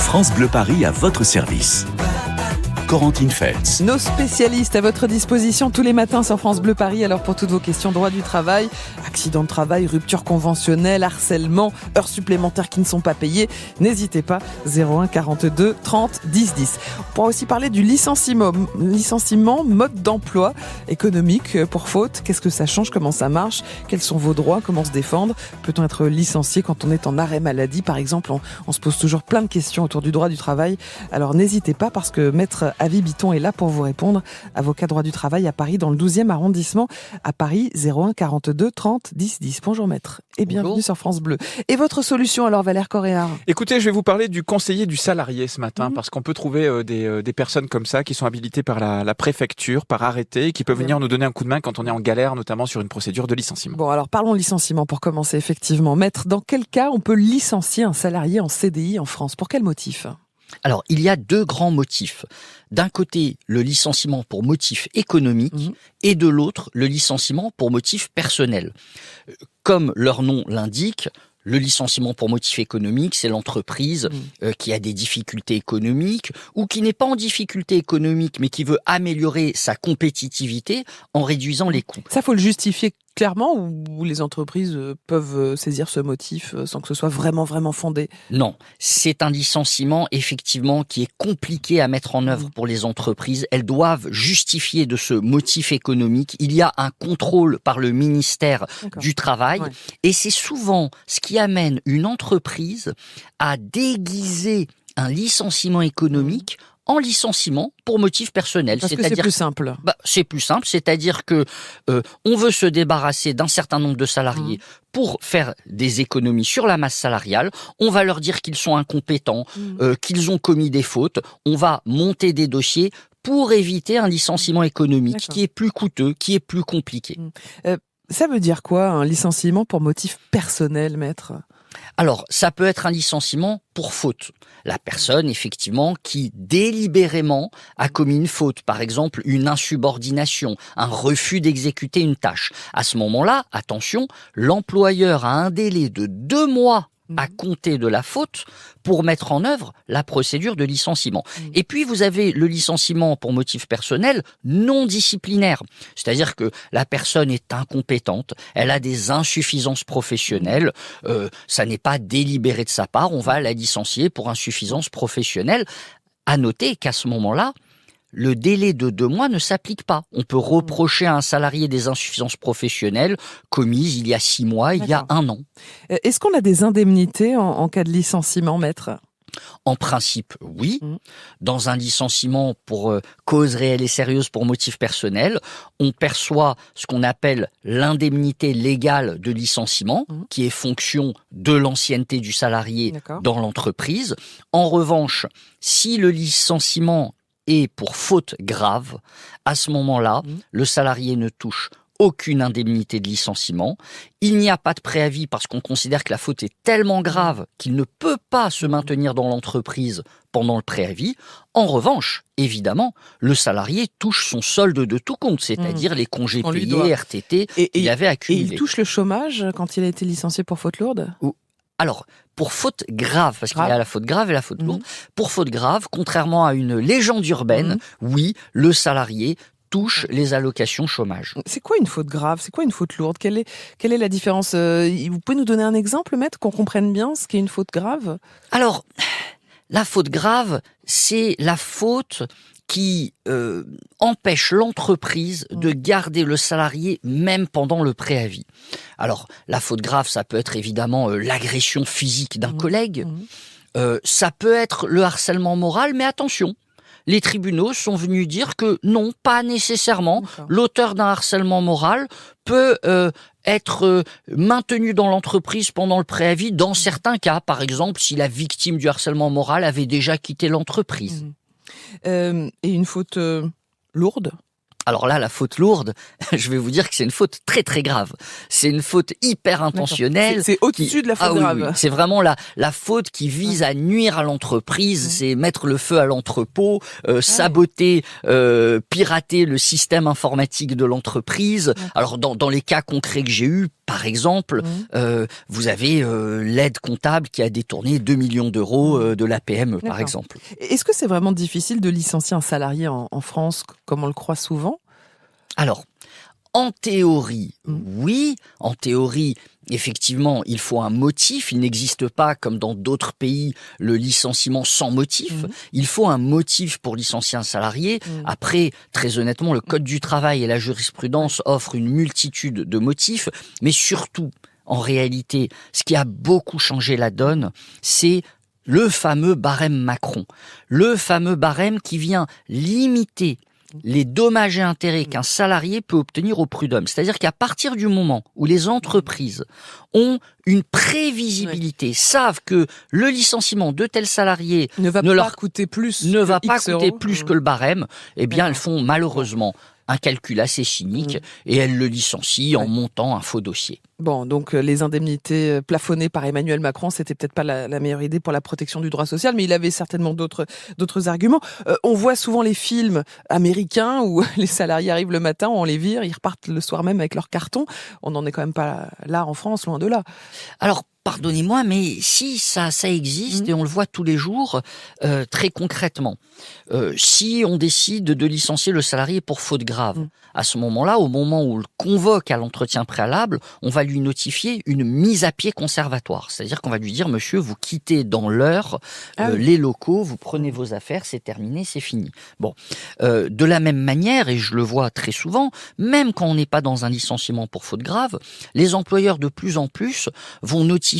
France Bleu Paris à votre service. Corentine Feltz. Nos spécialistes à votre disposition tous les matins sur France Bleu Paris. Alors pour toutes vos questions, droit du travail, accident de travail, rupture conventionnelle, harcèlement, heures supplémentaires qui ne sont pas payées, n'hésitez pas, 01 42 30 10 10. On pourra aussi parler du licenciement, mode d'emploi économique pour faute. Qu'est-ce que ça change? Comment ça marche? Quels sont vos droits? Comment se défendre? Peut-on être licencié quand on est en arrêt maladie? Par exemple, on se pose toujours plein de questions autour du droit du travail. Alors n'hésitez pas parce que Maître Avi Bitton est là pour vous répondre. Avocat droit du travail à Paris dans le 12e arrondissement. À Paris, 01 42 30 10 10. Bonjour Maître et bienvenue sur France Bleu. Et votre solution alors Valère Coréard? Écoutez, je vais vous parler du conseiller du salarié ce matin parce qu'on peut trouver des personnes comme ça qui sont habilitées par la préfecture, par arrêté, qui peuvent venir nous donner un coup de main quand on est en galère, notamment sur une procédure de licenciement. Bon alors parlons licenciement pour commencer effectivement. Maître, dans quel cas on peut licencier un salarié en CDI en France? Pour quel motif? Alors, il y a deux grands motifs. D'un côté, le licenciement pour motif économique et de l'autre, le licenciement pour motif personnel. Comme leur nom l'indique, le licenciement pour motif économique, c'est l'entreprise qui a des difficultés économiques ou qui n'est pas en difficulté économique mais qui veut améliorer sa compétitivité en réduisant les coûts. Ça, faut le justifier clairement ou les entreprises peuvent saisir ce motif sans que ce soit vraiment fondé? Non, c'est un licenciement effectivement qui est compliqué à mettre en œuvre pour les entreprises. Elles doivent justifier de ce motif économique. Il y a un contrôle par le ministère du Travail et c'est souvent ce qui amène une entreprise à déguiser un licenciement économique en licenciement pour motif personnel. Parce que c'est plus simple. C'est plus simple, c'est-à-dire que on veut se débarrasser d'un certain nombre de salariés pour faire des économies sur la masse salariale. On va leur dire qu'ils sont incompétents, qu'ils ont commis des fautes. On va monter des dossiers pour éviter un licenciement économique qui est plus coûteux, qui est plus compliqué. Ça veut dire quoi, un licenciement pour motif personnel, Maître ? Alors, ça peut être un licenciement pour faute. La personne, effectivement, qui délibérément a commis une faute, par exemple une insubordination, un refus d'exécuter une tâche. À ce moment-là, attention, l'employeur a un délai de 2 mois à compter de la faute pour mettre en œuvre la procédure de licenciement. Et puis, vous avez le licenciement pour motif personnel non disciplinaire. C'est-à-dire que la personne est incompétente, elle a des insuffisances professionnelles, ça n'est pas délibéré de sa part, on va la licencier pour insuffisance professionnelle. À noter qu'à ce moment-là, le délai de 2 mois ne s'applique pas. On peut reprocher à un salarié des insuffisances professionnelles commises il y a 6 mois, il y a 1 an. Est-ce qu'on a des indemnités en cas de licenciement, Maître ? En principe, oui. Dans un licenciement pour cause réelle et sérieuse pour motif personnel, on perçoit ce qu'on appelle l'indemnité légale de licenciement, qui est fonction de l'ancienneté du salarié dans l'entreprise. En revanche, si le licenciement est pour faute grave, à ce moment-là, le salarié ne touche aucune indemnité de licenciement. Il n'y a pas de préavis parce qu'on considère que la faute est tellement grave qu'il ne peut pas se maintenir dans l'entreprise pendant le préavis. En revanche, évidemment, le salarié touche son solde de tout compte, c'est-à-dire les congés payés, RTT qu'il avait accumulés. Et il touche le chômage quand il a été licencié pour faute lourde ? Alors, pour faute grave, parce qu'il y a la faute grave et la faute lourde, pour faute grave, contrairement à une légende urbaine, oui, le salarié touche les allocations chômage. C'est quoi une faute grave? C'est quoi une faute lourde? Quelle est la différence? Vous pouvez nous donner un exemple, Maître, qu'on comprenne bien ce qu'est une faute grave? Alors, la faute grave, c'est la faute qui empêche l'entreprise de garder le salarié même pendant le préavis. Alors, la faute grave, ça peut être évidemment l'agression physique d'un collègue, ça peut être le harcèlement moral, mais attention, les tribunaux sont venus dire que non, pas nécessairement. L'auteur d'un harcèlement moral peut être maintenu dans l'entreprise pendant le préavis dans certains cas. Par exemple, si la victime du harcèlement moral avait déjà quitté l'entreprise. Et une faute lourde ? Alors là, la faute lourde, je vais vous dire que c'est une faute très très grave. C'est une faute hyper intentionnelle. C'est au-dessus de la faute grave. Oui. C'est vraiment la faute qui vise à nuire à l'entreprise. C'est mettre le feu à l'entrepôt, saboter, pirater le système informatique de l'entreprise. Alors dans les cas concrets que j'ai eus, par exemple, vous avez l'aide comptable qui a détourné 2 millions d'euros de la PME, par exemple. Est-ce que c'est vraiment difficile de licencier un salarié en France, comme on le croit souvent ? Alors, en théorie, oui. En théorie, effectivement, il faut un motif. Il n'existe pas, comme dans d'autres pays, le licenciement sans motif. Il faut un motif pour licencier un salarié. Après, très honnêtement, le Code du travail et la jurisprudence offrent une multitude de motifs. Mais surtout, en réalité, ce qui a beaucoup changé la donne, c'est le fameux barème Macron. Le fameux barème qui vient limiter les dommages et intérêts qu'un salarié peut obtenir au prud'homme. C'est-à-dire qu'à partir du moment où les entreprises ont une prévisibilité, savent que le licenciement de tel salarié ne va pas coûter plus que le barème, eh bien elles font malheureusement un calcul assez cynique et elles le licencient en montant un faux dossier. Bon, donc les indemnités plafonnées par Emmanuel Macron, c'était peut-être pas la meilleure idée pour la protection du droit social, mais il avait certainement d'autres arguments. On voit souvent les films américains où les salariés arrivent le matin, on les vire, ils repartent le soir même avec leur carton. On n'en est quand même pas là en France, loin de là. Alors, pardonnez-moi, mais si ça existe et on le voit tous les jours, très concrètement. Si on décide de licencier le salarié pour faute grave, à ce moment-là, au moment où on le convoque à l'entretien préalable, on va lui notifier une mise à pied conservatoire. C'est-à-dire qu'on va lui dire, monsieur, vous quittez dans l'heure les locaux, vous prenez vos affaires, c'est terminé, c'est fini. Bon, de la même manière, et je le vois très souvent, même quand on n'est pas dans un licenciement pour faute grave, les employeurs de plus en plus vont notifier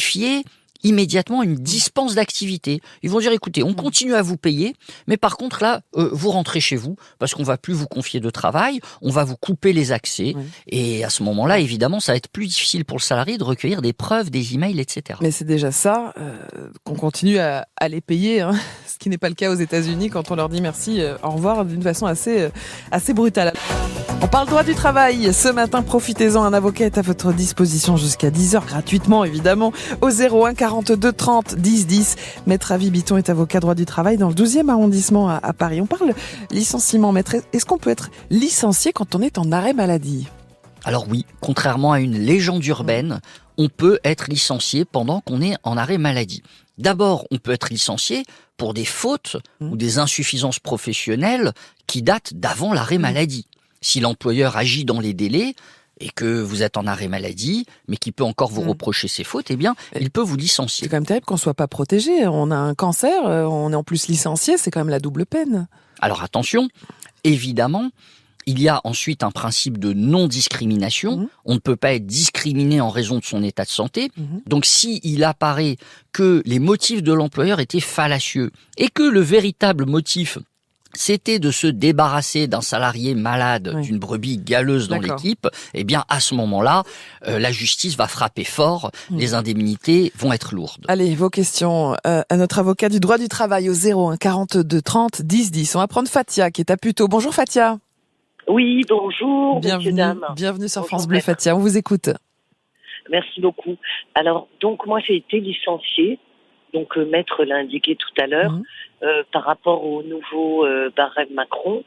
immédiatement une dispense d'activité. Ils vont dire, écoutez, on continue à vous payer, mais par contre là, vous rentrez chez vous, parce qu'on va plus vous confier de travail, on va vous couper les accès, et à ce moment-là, évidemment, ça va être plus difficile pour le salarié de recueillir des preuves, des emails, etc. Mais c'est déjà ça, qu'on continue à les payer, hein, ce qui n'est pas le cas aux États-Unis quand on leur dit merci, au revoir, d'une façon assez brutale. On parle droit du travail. Ce matin, profitez-en, un avocat est à votre disposition jusqu'à 10h, gratuitement évidemment, au 01 42 30 10 10. Maître Avi Biton est avocat droit du travail dans le 12e arrondissement à Paris. On parle licenciement, maître. Est-ce qu'on peut être licencié quand on est en arrêt maladie ? Alors oui, contrairement à une légende urbaine, on peut être licencié pendant qu'on est en arrêt maladie. D'abord, on peut être licencié pour des fautes ou des insuffisances professionnelles qui datent d'avant l'arrêt maladie. Si l'employeur agit dans les délais et que vous êtes en arrêt maladie, mais qui peut encore vous reprocher ses fautes, eh bien, il peut vous licencier. C'est quand même terrible qu'on soit pas protégé. On a un cancer, on est en plus licencié, c'est quand même la double peine. Alors attention, évidemment, il y a ensuite un principe de non-discrimination. On ne peut pas être discriminé en raison de son état de santé. Donc si il apparaît que les motifs de l'employeur étaient fallacieux et que le véritable motif c'était de se débarrasser d'un salarié malade, d'une brebis galeuse dans l'équipe, eh bien, à ce moment-là, la justice va frapper fort, les indemnités vont être lourdes. Allez, vos questions à notre avocat du droit du travail au 01 42 30 10 10. On va prendre Fatia qui est à Puteaux. Bonjour Fatia. Oui, bonjour, messieurs, dames. Bienvenue sur France Bleu Fatia, on vous écoute. Merci beaucoup. Alors, donc moi j'ai été licenciée, donc Maître l'a indiqué tout à l'heure, par rapport au nouveau barème Macron.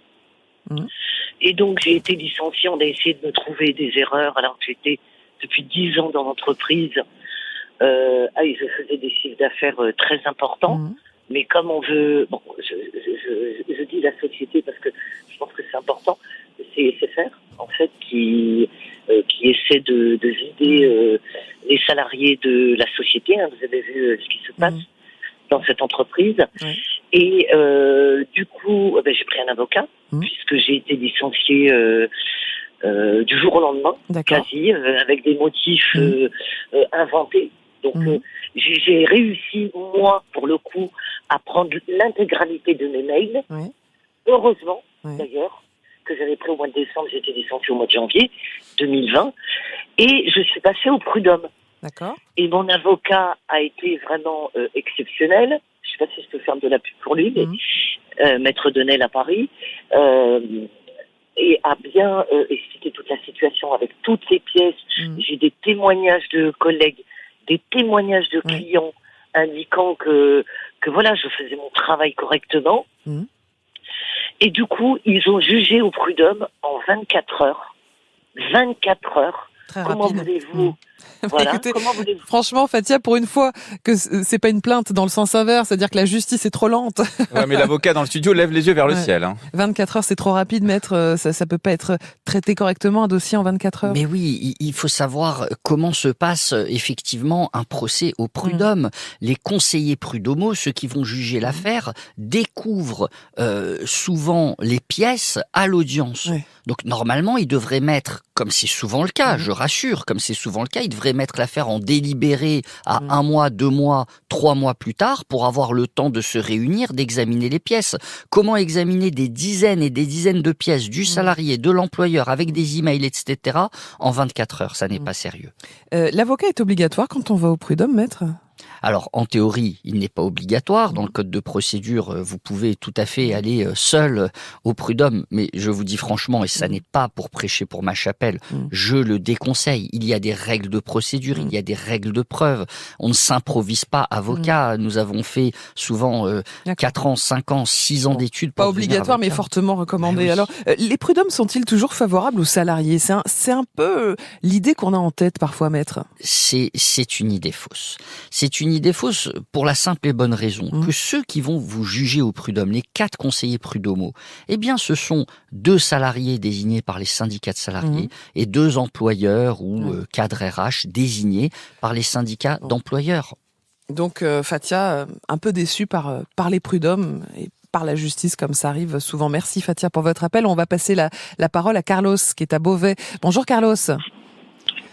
Et donc j'ai été licenciée, on a essayé de me trouver des erreurs alors que j'étais depuis 10 ans dans l'entreprise. Je faisais des chiffres d'affaires très importants, mais comme on veut, bon, je dis la société parce que je pense que c'est important, c'est SFR en fait qui essaie de vider les salariés de la société. Hein, vous avez vu ce qui se passe dans cette entreprise. Et du coup, j'ai pris un avocat puisque j'ai été licenciée du jour au lendemain, quasi, avec des motifs inventés. Donc j'ai réussi, moi, pour le coup, à prendre l'intégralité de mes mails. Heureusement, d'ailleurs, que j'avais pris au mois de décembre, j'ai été licenciée au mois de janvier 2020. Et je suis passée au prud'homme. D'accord. Et mon avocat a été vraiment exceptionnel. Je ne sais pas si je peux faire de la pub pour lui, mais Maître Denel à Paris. et a bien expliqué toute la situation avec toutes les pièces. J'ai des témoignages de collègues, des témoignages de clients indiquant que voilà, je faisais mon travail correctement. Et du coup, ils ont jugé au prud'homme en 24 heures. 24 heures. Très Comment rapide. voulez-vous Voilà. Écoutez, Comment voulez-vous franchement, Fatia, pour une fois que c'est pas une plainte dans le sens inverse, c'est-à-dire que la justice est trop lente. Ouais, mais l'avocat dans le studio lève les yeux vers le Ouais. ciel. Hein. 24 heures, c'est trop rapide, maître. Ça peut pas être traité correctement, un dossier en 24 heures. Mais oui, il faut savoir comment se passe effectivement un procès au prud'homme. Les conseillers prud'homaux, ceux qui vont juger l'affaire, découvrent souvent les pièces à l'audience. Ouais. Donc normalement, ils devraient mettre, comme c'est souvent le cas, je rassure, comme c'est souvent le cas, ils devraient mettre l'affaire en délibéré à 1 mois, 2 mois, 3 mois plus tard pour avoir le temps de se réunir, d'examiner les pièces. Comment examiner des dizaines et des dizaines de pièces du salarié, de l'employeur, avec des emails, etc. en 24 heures? Ça n'est pas sérieux. L'avocat est obligatoire quand on va au prud'homme, maître? Alors, en théorie, il n'est pas obligatoire. Dans le code de procédure, vous pouvez tout à fait aller seul au prud'homme. Mais je vous dis franchement, et ça n'est pas pour prêcher pour ma chapelle, je le déconseille. Il y a des règles de procédure, il y a des règles de preuve. On ne s'improvise pas avocat. Nous avons fait souvent 4 ans, 5 ans, 6 ans d'études. Pas pour devenir obligatoire, mais avocat. fortement recommandé. Ben oui. Alors, les prud'hommes sont-ils toujours favorables aux salariés? C'est un peu l'idée qu'on a en tête parfois, maître. C'est une idée fausse. C'est une idée fausse pour la simple et bonne raison que ceux qui vont vous juger au prud'homme, les 4 conseillers prud'homaux, eh bien, ce sont 2 salariés désignés par les syndicats de salariés et 2 employeurs ou cadres RH désignés par les syndicats d'employeurs. Donc, Fatia, un peu déçue par les prud'hommes et par la justice, comme ça arrive souvent. Merci, Fatia, pour votre appel. On va passer la parole à Carlos, qui est à Beauvais. Bonjour, Carlos.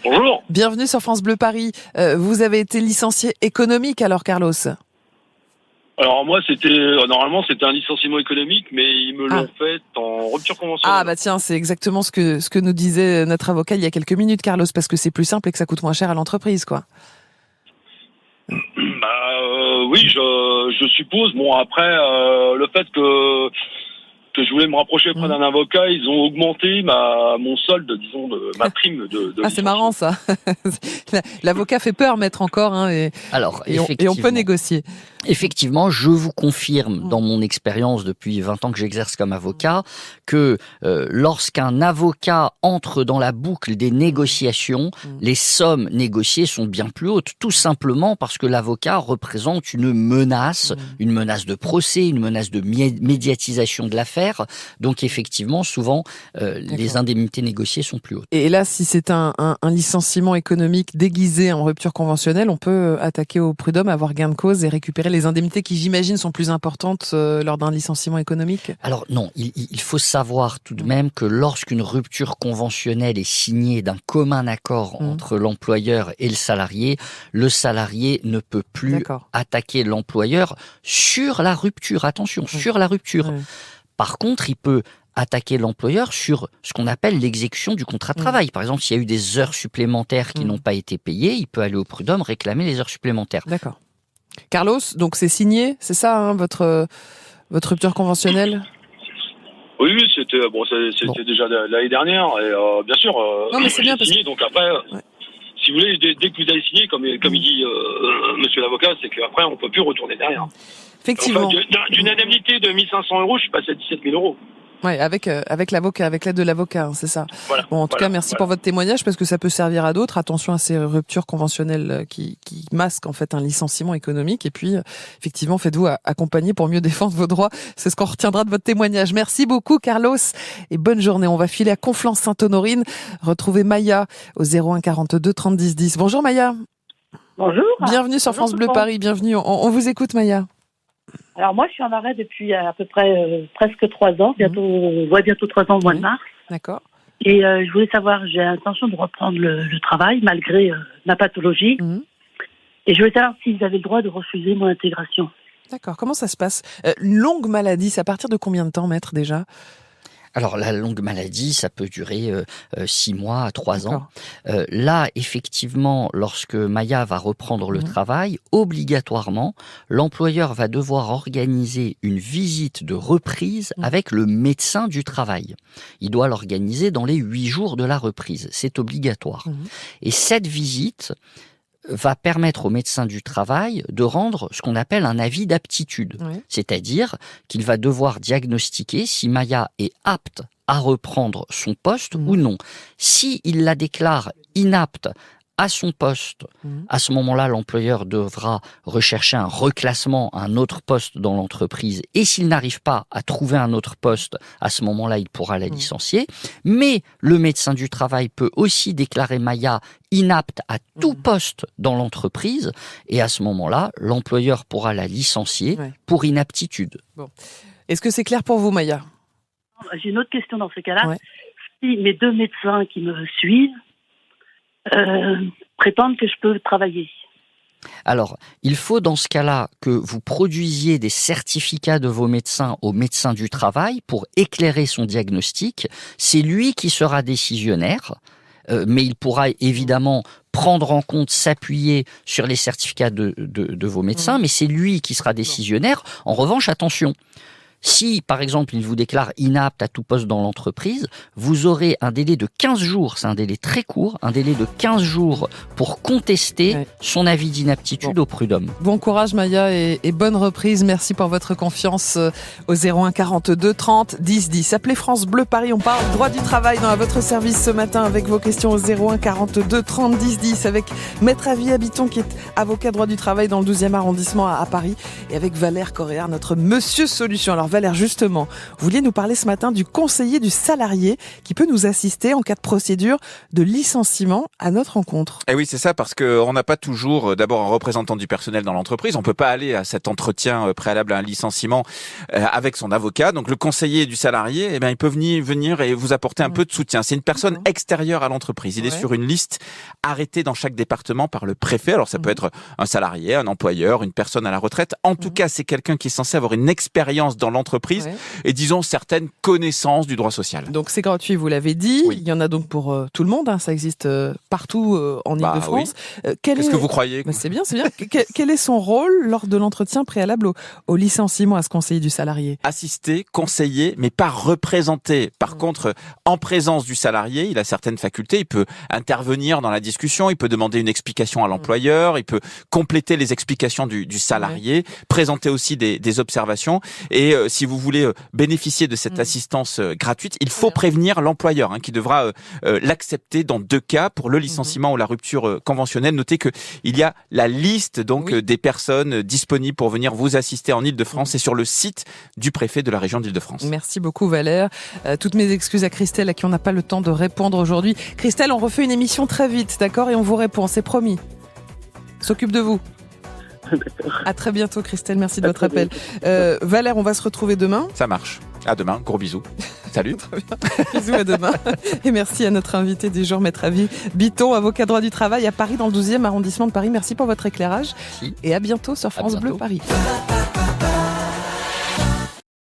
Bonjour. Bienvenue sur France Bleu Paris. Vous avez été licencié économique, alors, Carlos? Alors moi, normalement c'était un licenciement économique, mais ils me l'ont fait en rupture conventionnelle. Ah bah tiens, c'est exactement ce que nous disait notre avocat il y a quelques minutes, Carlos, parce que c'est plus simple et que ça coûte moins cher à l'entreprise, quoi. Oui, je suppose. Bon, après, le fait que je voulais me rapprocher auprès d'un avocat, ils ont augmenté mon solde, disons, ma prime de Ah, c'est marrant, ça. L'avocat fait peur, maître, encore, hein, et on peut négocier. Effectivement, je vous confirme, dans mon expérience depuis 20 ans que j'exerce comme avocat, que lorsqu'un avocat entre dans la boucle des négociations, les sommes négociées sont bien plus hautes, tout simplement parce que l'avocat représente une menace de procès, une menace de médiatisation de l'affaire. Donc effectivement, souvent, les indemnités négociées sont plus hautes. Et là, si c'est un licenciement économique déguisé en rupture conventionnelle, on peut attaquer au prud'homme, avoir gain de cause et récupérer les indemnités qui, j'imagine, sont plus importantes lors d'un licenciement économique? Alors non, il faut savoir tout de même que lorsqu'une rupture conventionnelle est signée d'un commun accord entre l'employeur et le salarié ne peut plus attaquer l'employeur sur la rupture. Attention, sur la rupture. Par contre, il peut attaquer l'employeur sur ce qu'on appelle l'exécution du contrat de travail. Par exemple, s'il y a eu des heures supplémentaires qui n'ont pas été payées, il peut aller au prud'homme réclamer les heures supplémentaires. D'accord. Carlos, donc c'est signé, c'est ça, hein, votre rupture conventionnelle? Oui, c'était déjà l'année dernière, et bien sûr, non, mais c'est bien signé, donc après, si vous voulez, dès que vous avez signé, comme il dit monsieur l'avocat, c'est qu'après, on ne peut plus retourner derrière. Effectivement. Enfin, d'une indemnité de 1 500 €, je suis passé à 17 000 €. Ouais, avec l'avocat, avec l'aide de l'avocat, hein, c'est ça. Voilà, bon, en tout cas, merci pour votre témoignage, parce que ça peut servir à d'autres. Attention à ces ruptures conventionnelles qui masquent en fait un licenciement économique. Et puis, effectivement, faites-vous accompagner pour mieux défendre vos droits. C'est ce qu'on retiendra de votre témoignage. Merci beaucoup, Carlos, et bonne journée. On va filer à Conflans-Sainte-Honorine, retrouver Maya au 01 42 30 10 10. Bonjour Maya. Bonjour. Bienvenue sur France Bleu Paris. Bienvenue. On vous écoute, Maya. Alors moi, je suis en arrêt depuis à peu près presque 3 ans. Bientôt 3 ans au mois de mars. D'accord. Et je voulais savoir, j'ai l'intention de reprendre le travail malgré ma pathologie. Et je voulais savoir s'ils avaient le droit de refuser mon intégration. D'accord. Comment ça se passe? Une longue maladie, c'est à partir de combien de temps, maître, déjà? Alors, la longue maladie, ça peut durer 6 mois à 3 ans. Là, effectivement, lorsque Maya va reprendre le travail, obligatoirement, l'employeur va devoir organiser une visite de reprise avec le médecin du travail. Il doit l'organiser dans les 8 jours de la reprise. C'est obligatoire. Et cette visite va permettre au médecin du travail de rendre ce qu'on appelle un avis d'aptitude. C'est-à-dire qu'il va devoir diagnostiquer si Maya est apte à reprendre son poste ou non. Si il la déclare inapte à son poste, à ce moment-là, l'employeur devra rechercher un reclassement à un autre poste dans l'entreprise. Et s'il n'arrive pas à trouver un autre poste, à ce moment-là, il pourra la licencier. Mais le médecin du travail peut aussi déclarer Maya inapte à tout poste dans l'entreprise. Et à ce moment-là, l'employeur pourra la licencier pour inaptitude. Bon. Est-ce que c'est clair pour vous, Maya ? J'ai une autre question dans ce cas-là. Si mes 2 médecins qui me suivent prétendent que je peux travailler. Alors, il faut dans ce cas-là que vous produisiez des certificats de vos médecins au médecin du travail pour éclairer son diagnostic. C'est lui qui sera décisionnaire, mais il pourra évidemment prendre en compte, s'appuyer sur les certificats de vos médecins, mais c'est lui qui sera décisionnaire. En revanche, attention. Si, par exemple, il vous déclare inapte à tout poste dans l'entreprise, vous aurez un délai de 15 jours, c'est un délai très court, un délai de 15 jours pour contester son avis d'inaptitude au prud'homme. Bon courage Maya et bonne reprise. Merci pour votre confiance au 01 42 30 10 10. Appelez France Bleu Paris, on parle droit du travail dans votre service ce matin avec vos questions au 01 42 30 10 10 avec Maître Avi Habiton qui est avocat droit du travail dans le 12e arrondissement à Paris et avec Valère Correa, notre Monsieur Solution. Alors Valère, justement, vous vouliez nous parler ce matin du conseiller du salarié qui peut nous assister en cas de procédure de licenciement à notre rencontre. Et oui, c'est ça, parce qu'on n'a pas toujours d'abord un représentant du personnel dans l'entreprise. On peut pas aller à cet entretien préalable à un licenciement avec son avocat. Donc le conseiller du salarié, eh bien, il peut venir et vous apporter un peu de soutien. C'est une personne extérieure à l'entreprise. Il est sur une liste arrêtée dans chaque département par le préfet. Alors ça peut être un salarié, un employeur, une personne à la retraite. En tout cas, c'est quelqu'un qui est censé avoir une expérience dans l'entreprise et disons certaines connaissances du droit social. Donc c'est gratuit, vous l'avez dit. Il y en a donc pour tout le monde. Ça existe partout en Ile-de-France. Qu'est-ce que vous croyez ? C'est bien, c'est bien. Quel est son rôle lors de l'entretien préalable au licenciement à ce conseiller du salarié ? Assister, conseiller, mais pas représenter. Par contre, en présence du salarié, il a certaines facultés. Il peut intervenir dans la discussion, il peut demander une explication à l'employeur, il peut compléter les explications du salarié, présenter aussi des observations. Et si vous voulez bénéficier de cette assistance gratuite, il faut prévenir l'employeur qui devra l'accepter dans 2 cas pour le licenciement ou la rupture conventionnelle. Notez que il y a la liste donc des personnes disponibles pour venir vous assister en Ile-de-France et sur le site du préfet de la région d'Ile-de-France. Merci beaucoup Valère. Toutes mes excuses à Christelle à qui on n'a pas le temps de répondre aujourd'hui. Christelle, on refait une émission très vite, d'accord ? Et on vous répond, c'est promis. S'occupe de vous. À très bientôt Christelle, merci de votre appel. Valère, on va se retrouver demain. Ça marche. À demain, gros bisous. Salut. Bisous, à demain. Et merci à notre invité du jour, Maître Avi Habiton, avocat droit du travail à Paris dans le 12e arrondissement de Paris. Merci pour votre éclairage et à bientôt sur France Bleu Paris.